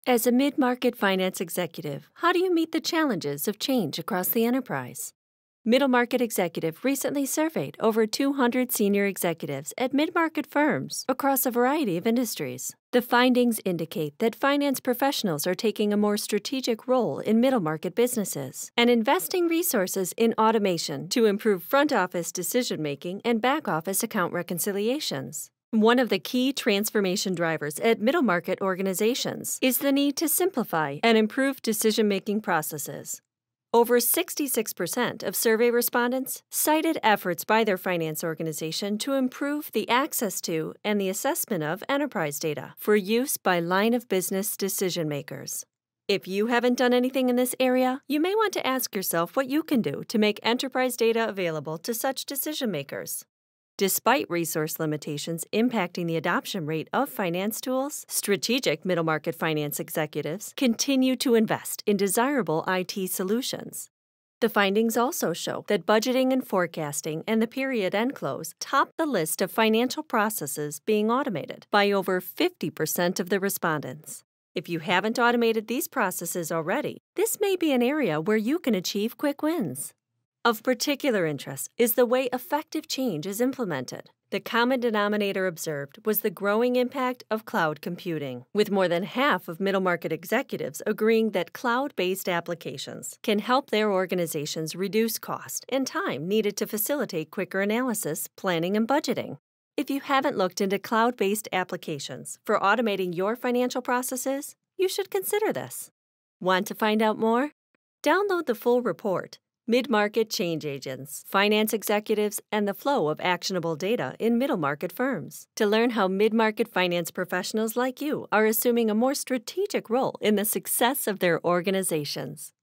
As a mid-market finance executive, how do you meet the challenges of change across the enterprise? Middle Market Executive recently surveyed over 200 senior executives at mid-market firms across a variety of industries. The findings indicate that finance professionals are taking a more strategic role in middle market businesses and investing resources in automation to improve front office decision-making and back office account reconciliations. One of the key transformation drivers at middle market organizations is the need to simplify and improve decision-making processes. Over 66% of survey respondents cited efforts by their finance organization to improve the access to and the assessment of enterprise data for use by line of business decision makers. If you haven't done anything in this area, you may want to ask yourself what you can do to make enterprise data available to such decision makers. Despite resource limitations impacting the adoption rate of finance tools, strategic middle market finance executives continue to invest in desirable IT solutions. The findings also show that budgeting and forecasting and the period end close top the list of financial processes being automated by over 50% of the respondents. If you haven't automated these processes already, this may be an area where you can achieve quick wins. Of particular interest is the way effective change is implemented. The common denominator observed was the growing impact of cloud computing, with more than half of middle market executives agreeing that cloud-based applications can help their organizations reduce cost and time needed to facilitate quicker analysis, planning, and budgeting. If you haven't looked into cloud-based applications for automating your financial processes, you should consider this. Want to find out more? Download the full report, Mid-Market Change Agents, Finance Executives, and the Flow of Actionable Data in Middle Market Firms, to learn how mid-market finance professionals like you are assuming a more strategic role in the success of their organizations.